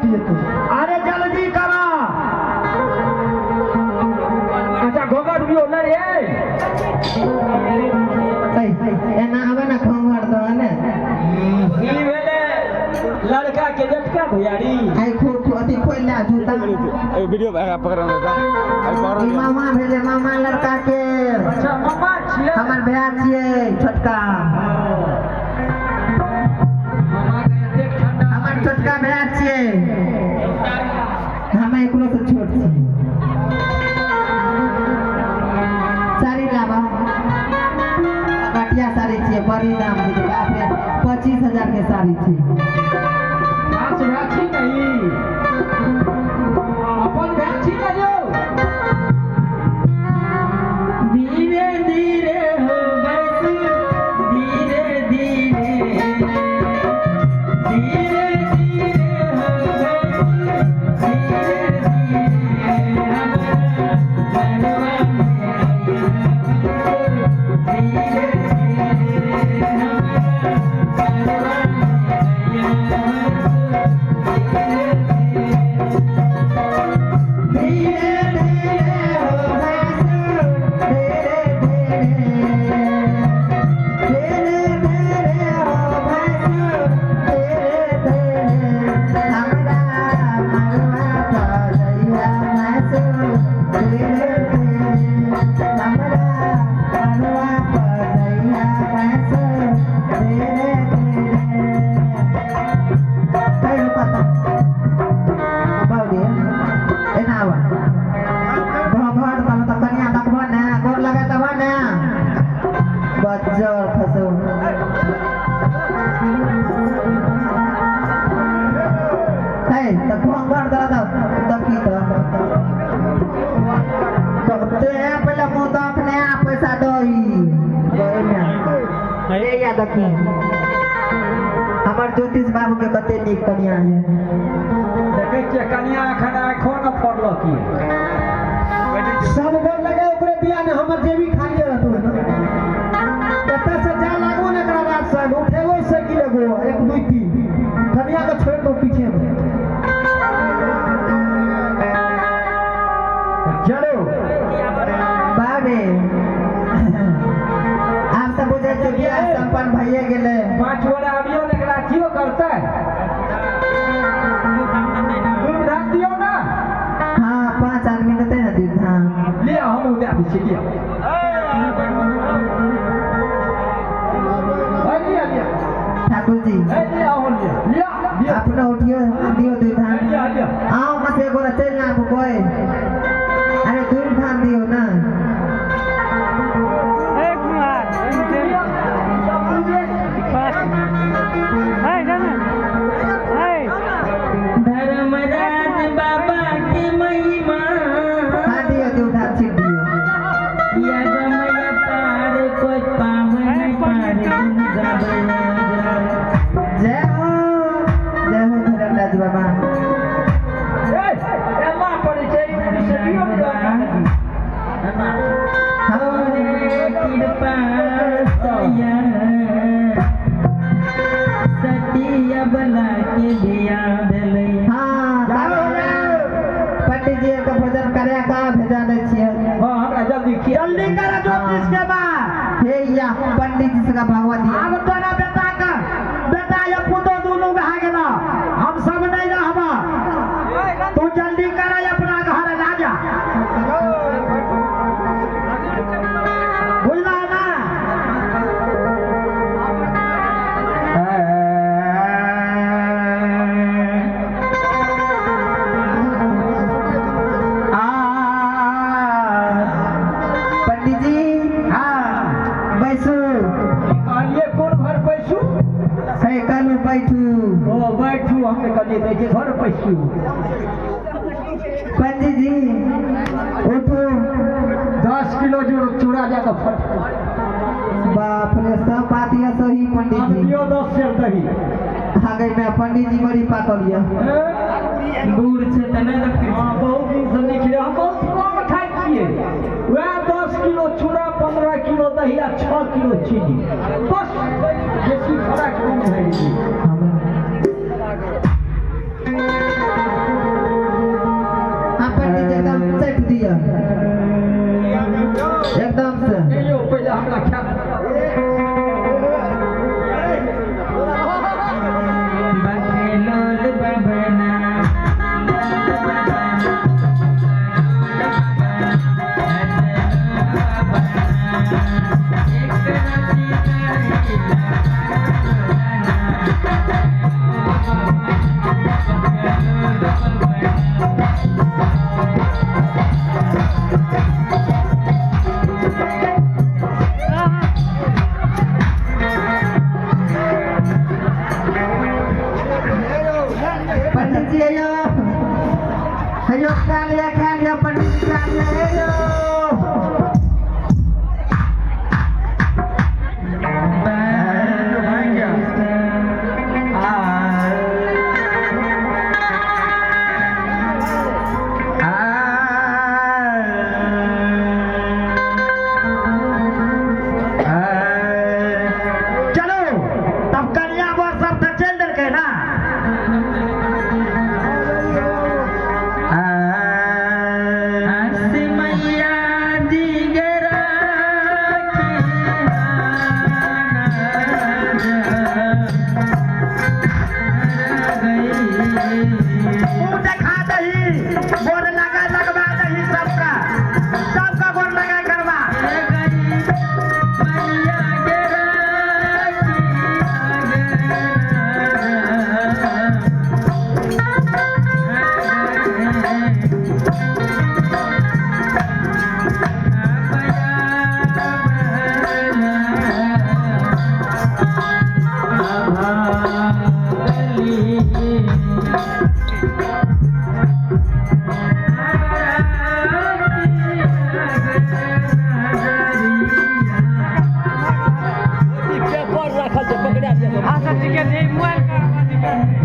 दिए तू। अरे जल्दी करा। अच्छा घोघट भी होना रे। एना आवे ना घोघट दो ने ई वेले लड़का के झटका भैयारी आई खो अति खोला जूता वीडियो पकड़ मामा भेले मामा लड़का के। अच्छा मामा छिए हमर भैया छिए छोटका मामा के देख ठंडा हमर छोटका भैया छिए हम एकरो से छोट छी। साड़ी लाबा कटिया साड़ी छिए बड़ी दाम के बाप रे 25,000 के साड़ी छी। नाच नाची नहीं अपन नाची करियो। धीरे धीरे हो बस धीरे धीरे धीरे धीरे हो बस धीरे हमार ज्योतिष बाबू के कते नीक कन्या है। देखे छिए कन्या एखन आँखों न फोड़ल की सब गोल लगे ओकरे दिया ने हमर जेबी खाली रहतो है एते से जा लागो ने एकरा बात से उठेबो से की लगो 1 2 3 कन्या के छोड़ दो पीछे में चलो बाबे आप तो बुझे छै बियाह संपन्न भइए गेले 5 गोरा अभियो एकरा कियो करतै दूध धाम दियो ना। हां 5 आदमी देते ना दूध धाम ले हम उड़ा दी छी लिया लिया लिया ठाकुर जी ले आओ लिया अपना उठियो दियो दूध धाम लिया आओ मत एगो चल ना कोई अरे दूध धाम दियो ना धर्मराज बाबा की महिमा दियो दूध धाम छिट दियो या जमया पार कोई पावन पार जय हो धर्मराज बाबा। एमा परिचय से दियो हमारे कृपा सया सतिया बना के दिया देले। पंडित जी के भोजन करे का भेजा दे छिए। हां हमरा जल्दी करा ज्योतिष के बाद हे या पंडित जी का भगवती आब तोरा बेटा या पुतो दोनों भा गेला हम सब नहीं रहबा तू जल्दी कर अपना घर राजा बुझला ना। पंडित जी हाँ बैसू कहलिए कौन घर पैसू साइकिल में बैठू ओ बैठू हमने कहलिए देखिए घर पैसू पंडित जी उठो 10 किलो चूड़ा जाकर फट बाप रे सब बात ये सही पंडित जी 10 सेर दही आगे में पंडित जी बड़ी पाकल ये बूढ़ छे त नहीं देखी बहुत दिन से नहीं खिले हम बहुत कम खाई छिए वह 10 किलो चूड़ा 15 किलो दही आ 6 किलो चीनी बस बेसी फर्क नहीं है दिया एकदम से पंडित जी आयो आयो खा लिया पंडित जी खा लिया आयो चलो तब कन्या वो सब तो चल दर के ना मुंह दिखा दही गोर लगवा दही सबका गोर लगा करवा पेपर रखल छै पकड़ा दे। हां सर ठीक है मोबाइल का